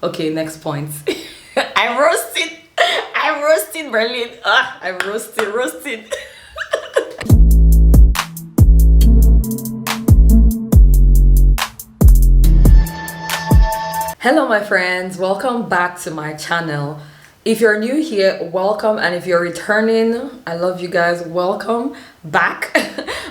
Okay, next point. I roasted Berlin. I roasted. Hello my friends, welcome back to my channel. If you're new here, welcome, and if you're returning, I love you guys, welcome back.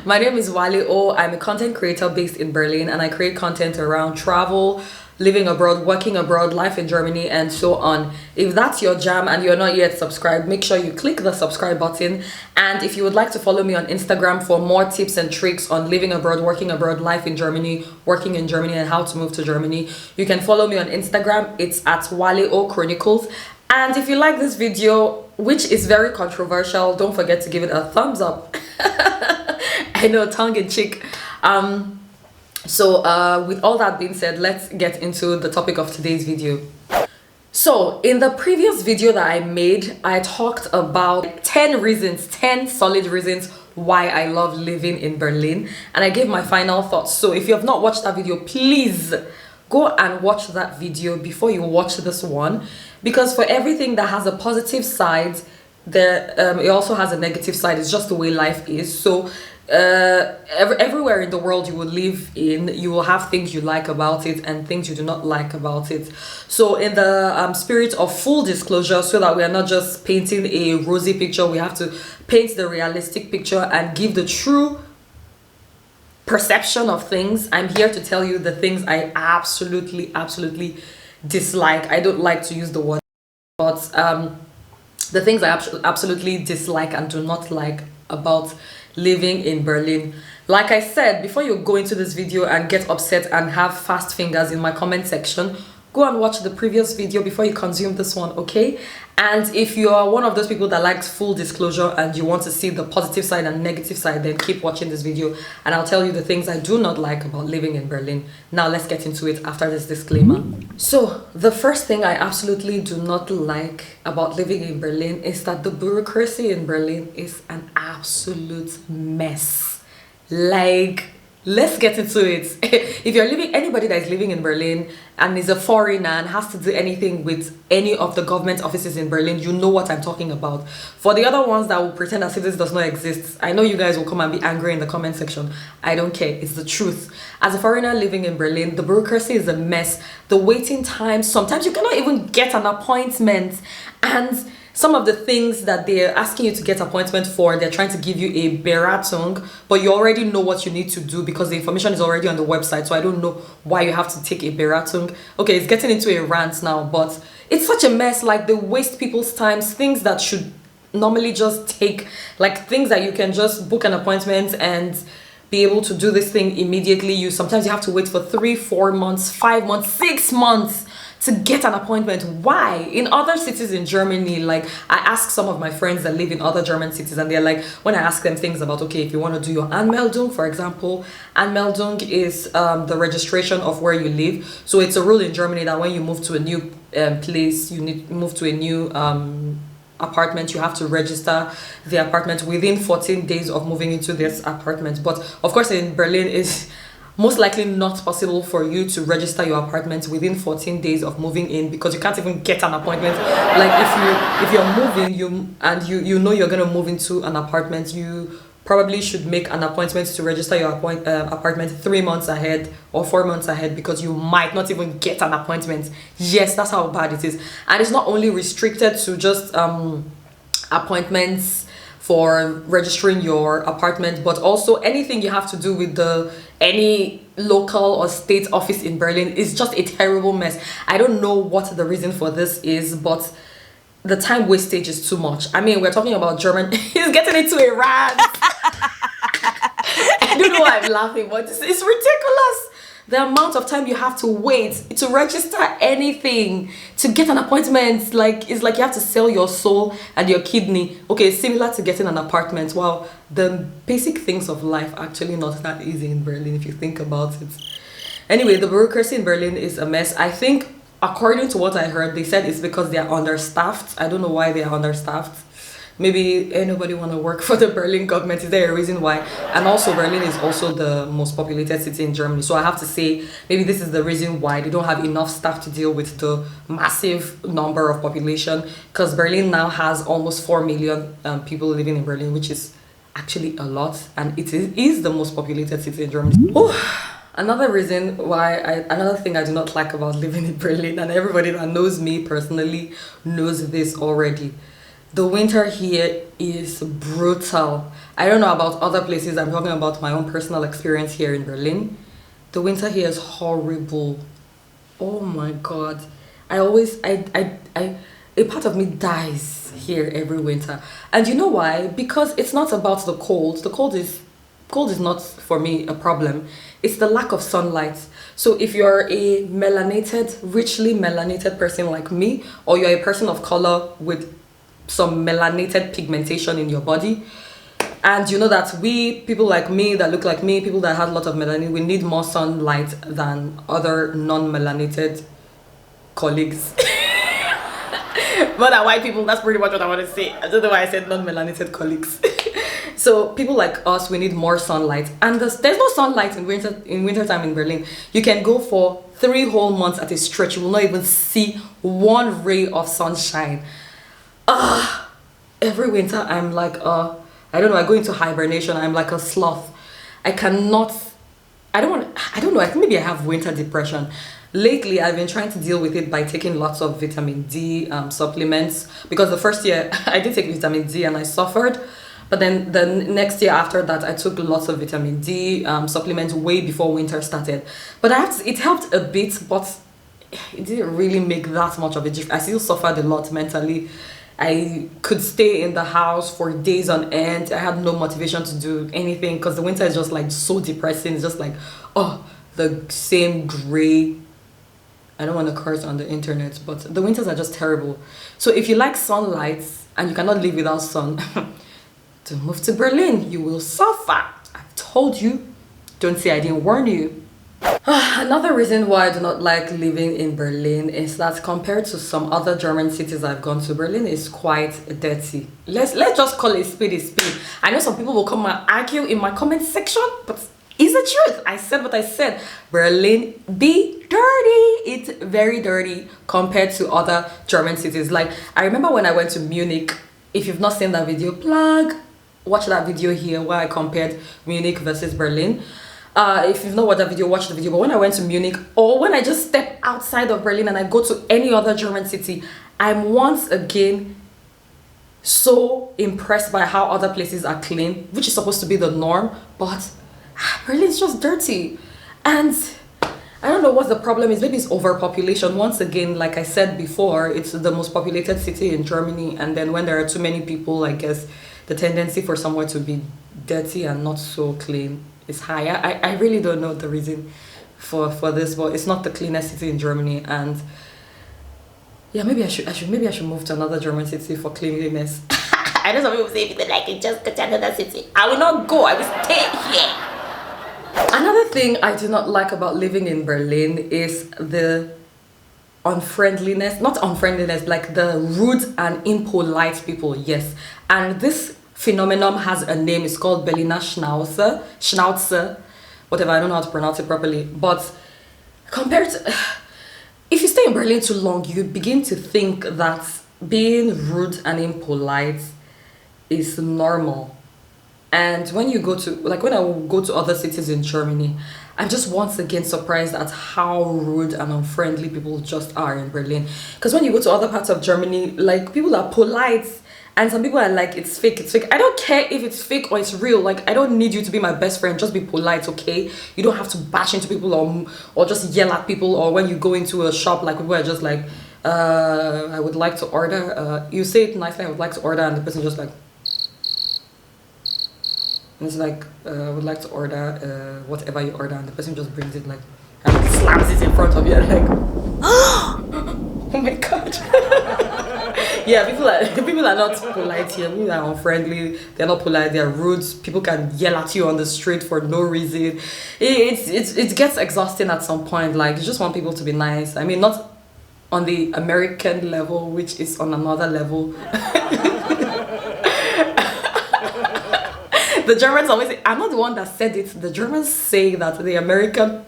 My name is Wale O. I'm a content creator based in Berlin, and I create content around travel, living abroad, working abroad, life in Germany, and so on. If that's your jam and you're not yet subscribed, make sure you click the subscribe button. And if you would like to follow me on Instagram for more tips and tricks on living abroad, working abroad, life in Germany, working in Germany, and how to move to Germany, you can follow me on Instagram. It's at Wale O Chronicles. And if you like this video, which is very controversial, don't forget to give it a thumbs up. I know, tongue in cheek. So with all that being said, let's get into the topic of today's video. So in the previous video that I made, I talked about 10 solid reasons why I love living in Berlin, and I gave my final thoughts. So if you have not watched that video, please go and watch that video before you watch this one, because for everything that has a positive side, it also has a negative side. It's just the way life is. So everywhere in the world you will live in, you will have things you like about it and things you do not like about it. So in the spirit of full disclosure, so that we are not just painting a rosy picture, we have to paint the realistic picture and give the true perception of things. I'm here to tell you the things I absolutely dislike. I don't like to use the word, but the things I absolutely dislike and do not like about living in Berlin. Like I said, before you go into this video and get upset and have fast fingers in my comment section, go and watch the previous video before you consume this one, okay? And if you are one of those people that likes full disclosure and you want to see the positive side and negative side, then keep watching this video and I'll tell you the things I do not like about living in Berlin. Now let's get into it after this disclaimer. So the first thing I absolutely do not like about living in Berlin is that the bureaucracy in Berlin is an absolute mess. Like, let's get into it. If you're anybody that is living in Berlin and is a foreigner and has to do anything with any of the government offices in Berlin, you know what I'm talking about. For the other ones that will pretend as if this does not exist, I know you guys will come and be angry in the comment section. I don't care, it's the truth. As a foreigner living in Berlin, the bureaucracy is a mess. The waiting times, sometimes you cannot even get an appointment, and some of the things that they're asking you to get appointment for, they're trying to give you a Beratung, but you already know what you need to do because the information is already on the website. So I don't know why you have to take a Beratung. Okay, it's getting into a rant now, but it's such a mess. Like, they waste people's times, things that should normally just take, like things that you can just book an appointment and be able to do this thing immediately. Sometimes you have to wait for 3, 4 months, 5 months, 6 months to get an appointment. Why? In other cities in Germany, like, I ask some of my friends that live in other German cities, and they're like, when I ask them things about, okay, if you want to do your Anmeldung, for example, Anmeldung is the registration of where you live. So it's a rule in Germany that when you move to a new place, move to a new apartment, you have to register the apartment within 14 days of moving into this apartment. But of course in Berlin is most likely not possible for you to register your apartment within 14 days of moving in, because you can't even get an appointment. Like, if you're moving, you know you're gonna move into an apartment, you probably should make an appointment to register your apartment 3 months ahead or 4 months ahead, because you might not even get an appointment. Yes, that's how bad it is. And it's not only restricted to just appointments for registering your apartment, but also anything you have to do with any local or state office in Berlin is just a terrible mess. I don't know what the reason for this is, but the time wastage is too much. I mean, we're talking about German. He's getting into a rant. I don't know why I'm laughing, but it's ridiculous. The amount of time you have to wait to register anything, to get an appointment, it's like you have to sell your soul and your kidney. Okay, similar to getting an apartment. Wow, the basic things of life are actually not that easy in Berlin if you think about it. Anyway, the bureaucracy in Berlin is a mess. I think, according to what I heard, they said it's because they are understaffed. I don't know why they are understaffed. Maybe anybody want to work for the Berlin government? Is there a reason why? And also Berlin is also the most populated city in Germany, so I have to say maybe this is the reason why they don't have enough staff to deal with the massive number of population, because Berlin now has almost 4 million people living in Berlin, which is actually a lot, and it is the most populated city in Germany. Ooh. Another reason why another thing I do not like about living in Berlin, and everybody that knows me personally knows this already. The winter here is brutal. I don't know about other places. I'm talking about my own personal experience here in Berlin. The winter here is horrible. Oh my God. A part of me dies here every winter. And you know why? Because it's not about the cold. The cold is not for me a problem. It's the lack of sunlight. So if you're a richly melanated person like me, or you're a person of color with some melanated pigmentation in your body, and you know that people like me that look like me, people that have a lot of melanin, we need more sunlight than other non-melanated colleagues. More than white people, that's pretty much what I want to say. I don't know why I said non-melanated colleagues. So people like us, we need more sunlight, and there's no sunlight in wintertime in Berlin. You can go for 3 whole months at a stretch, you will not even see one ray of sunshine. Every winter I'm like I don't know, I go into hibernation. I'm like a sloth. I don't know, I think maybe I have winter depression. Lately I've been trying to deal with it by taking lots of vitamin D supplements, because the first year I did take vitamin D and I suffered, but then the next year after that I took lots of vitamin D supplements way before winter started. But it helped a bit, but it didn't really make that much of a difference. I still suffered a lot mentally. I could stay in the house for days on end. I had no motivation to do anything, because the winter is just like so depressing. It's just like, the same gray. I don't want to curse on the internet, but the winters are just terrible. So if you like sunlight and you cannot live without sun, to move to Berlin, you will suffer. I've told you. Don't say I didn't warn you. Another reason why I do not like living in Berlin is that compared to some other German cities I've gone to, Berlin is quite dirty. Let's just call it spade a spade. I know some people will come and argue in my comment section, but it's the truth. I said what I said. Berlin be dirty. It's very dirty compared to other German cities. Like, I remember when I went to Munich. If you've not seen that video, watch that video here where I compared Munich versus Berlin. If you've not watched that video, watch the video. But when I went to Munich, or when I just step outside of Berlin and I go to any other German city, I'm once again so impressed by how other places are clean, which is supposed to be the norm, but Berlin's just dirty. And I don't know what the problem is. Maybe it's overpopulation. Once again, like I said before, it's the most populated city in Germany, and then when there are too many people, I guess the tendency for somewhere to be dirty and not so clean is higher. I really don't know the reason for this, but it's not the cleanest city in Germany. And yeah, maybe I should move to another German city for cleanliness. I know some people say if they like it, just go to another city. I will not go. I will stay here. Another thing I do not like about living in Berlin is the unfriendliness, not unfriendliness, like the rude and impolite people. Yes, and this phenomenon has a name. It's called Berliner Schnauze, whatever. I don't know how to pronounce it properly. But compared to, if you stay in Berlin too long, you begin to think that being rude and impolite is normal. And when you go to, like when I go to other cities in Germany, I'm just once again surprised at how rude and unfriendly people just are in Berlin. Because when you go to other parts of Germany, like people are polite, and some people are like, it's fake, it's fake. I don't care if it's fake or it's real. Like, I don't need you to be my best friend. Just be polite, okay? You don't have to bash into people or just yell at people. Or when you go into a shop, like people are just like, I would like to order. You say it nicely, I would like to order, and the person just like, and it's like, I would like to order whatever you order, and the person just brings it like, and slams it in front of you, and like, oh my god. Yeah, people are not polite here. People are unfriendly. They're not polite. They're rude. People can yell at you on the street for no reason. It gets exhausting at some point. Like, you just want people to be nice. I mean, not on the American level, which is on another level. The Germans always say, I'm not the one that said it. The Germans say that the American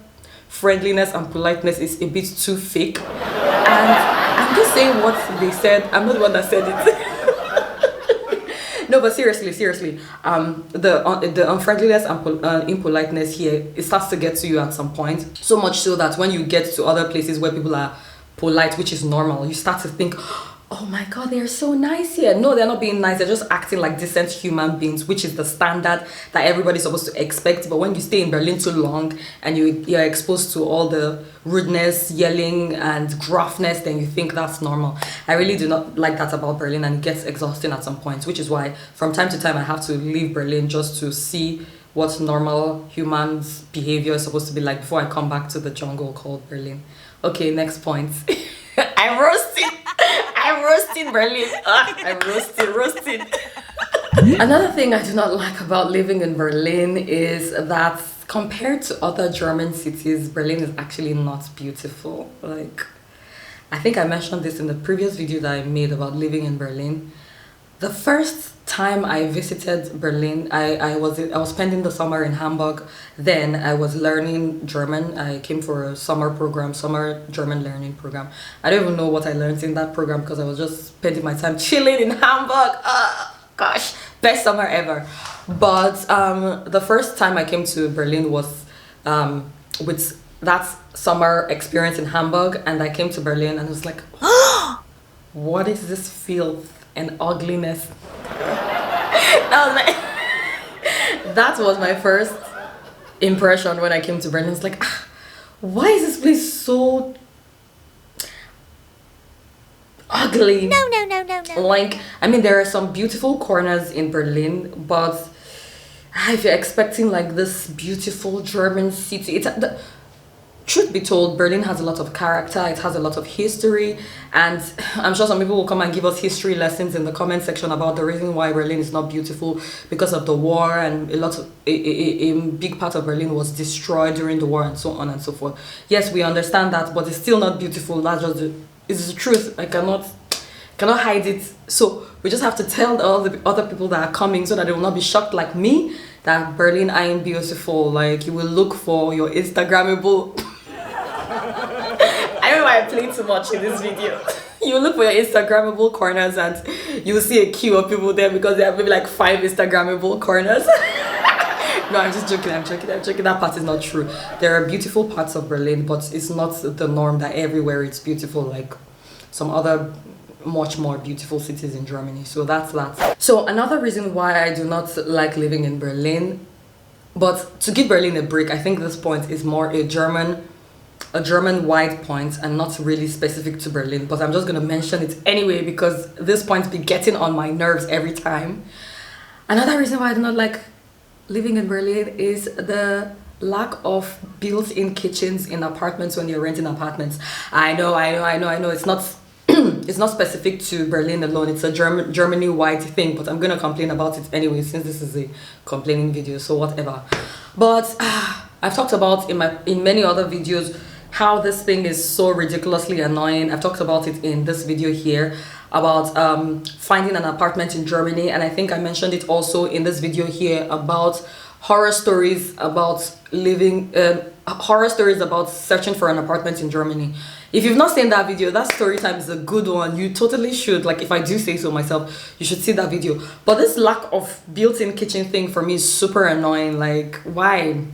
friendliness and politeness is a bit too fake. And I'm just saying what they said. I'm not the one that said it. No, but seriously, the unfriendliness and impoliteness here, it starts to get to you at some point. So much so that when you get to other places where people are polite, which is normal, you start to think, oh my god, they're so nice here. No, they're not being nice, they're just acting like decent human beings, which is the standard that everybody's supposed to expect. But when you stay in Berlin too long and you're exposed to all the rudeness, yelling and gruffness, then you think that's normal. I really do not like that about Berlin, and it gets exhausting at some point, which is why from time to time I have to leave Berlin just to see what normal humans behavior is supposed to be like before I come back to the jungle called Berlin. Okay, next point. I'm roasting Berlin. I'm roasting. Another thing I do not like about living in Berlin is that compared to other German cities, Berlin is actually not beautiful. Like, I think I mentioned this in the previous video that I made about living in Berlin. The first time I visited Berlin, I was spending the summer in Hamburg. Then I was learning German. I came for a summer German learning program. I don't even know what I learned in that program because I was just spending my time chilling in Hamburg. Gosh, best summer ever. But the first time I came to Berlin was with that summer experience in Hamburg, and I came to Berlin and I was like, what is this filth and ugliness? That was my first impression when I came to Berlin. It's like, why is this place so ugly? No. Like, I mean, there are some beautiful corners in Berlin, but if you're expecting like this beautiful German city, truth be told, Berlin has a lot of character, it has a lot of history, and I'm sure some people will come and give us history lessons in the comment section about the reason why Berlin is not beautiful because of the war, and a big part of Berlin was destroyed during the war and so on and so forth. Yes, we understand that, but it's still not beautiful. That's just it's the truth. I cannot hide it. So we just have to tell all the other people that are coming so that they will not be shocked like me that Berlin ain't beautiful. Like, you will look for your Instagrammable I don't know why I played too much in this video. You look for your Instagrammable corners and you will see a queue of people there because there are maybe like 5 Instagrammable corners. No, I'm just joking. That part is not true. There are beautiful parts of Berlin, but it's not the norm that everywhere it's beautiful like some other much more beautiful cities in Germany. So that's that. So another reason why I do not like living in Berlin, but to give Berlin a break, I think this point is more a German-wide point and not really specific to Berlin, but I'm just going to mention it anyway because this point be getting on my nerves every time. Another reason why I do not like living in Berlin is the lack of built-in kitchens in apartments when you're renting apartments. I know, it's not it's not specific to Berlin alone, it's a Germany-wide thing, but I'm gonna complain about it anyway since this is a complaining video, so whatever. But I've talked about in many other videos how this thing is so ridiculously annoying. I've talked about it in this video here about finding an apartment in Germany, and I think I mentioned it also in this video here about horror stories about searching for an apartment in Germany. If you've not seen that video, that story time is a good one. You totally should. Like, if I do say so myself, you should see that video. But this lack of built-in kitchen thing for me is super annoying. Like, why?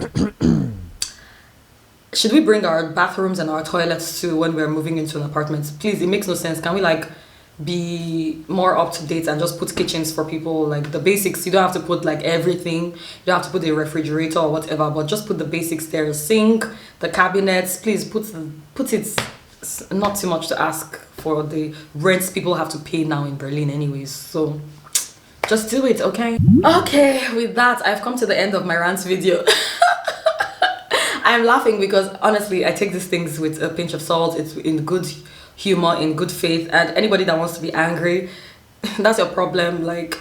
Should we bring our bathrooms and our toilets to when we're moving into an apartment? Please, it makes no sense. Can we like be more up to date and just put kitchens for people, like the basics? You don't have to put like everything. You don't have to put a refrigerator or whatever, but just put the basics there. The sink, the cabinets, please put it. Not too much to ask for the rents people have to pay now in Berlin anyways, so just do it. Okay, with that, I've come to the end of my rant video. I'm laughing because honestly I take these things with a pinch of salt. It's in good humor, in good faith, and anybody that wants to be angry, that's your problem. Like,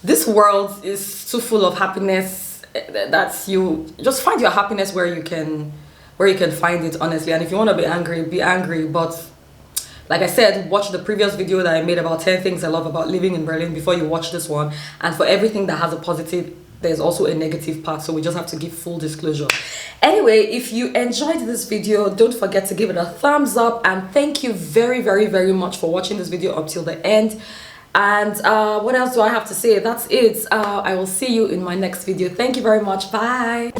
this world is too full of happiness. That's you just find your happiness where you can find it, honestly. And if you want to be angry, but Like I said, watch the previous video that I made about 10 things I love about living in Berlin before you watch this one. And for everything that has a positive, there's also a negative part, so we just have to give full disclosure. Anyway, if you enjoyed this video, don't forget to give it a thumbs up, and thank you very, very, very much for watching this video up till the end. And what else do I have to say? That's it. I will see you in my next video. Thank you very much. Bye.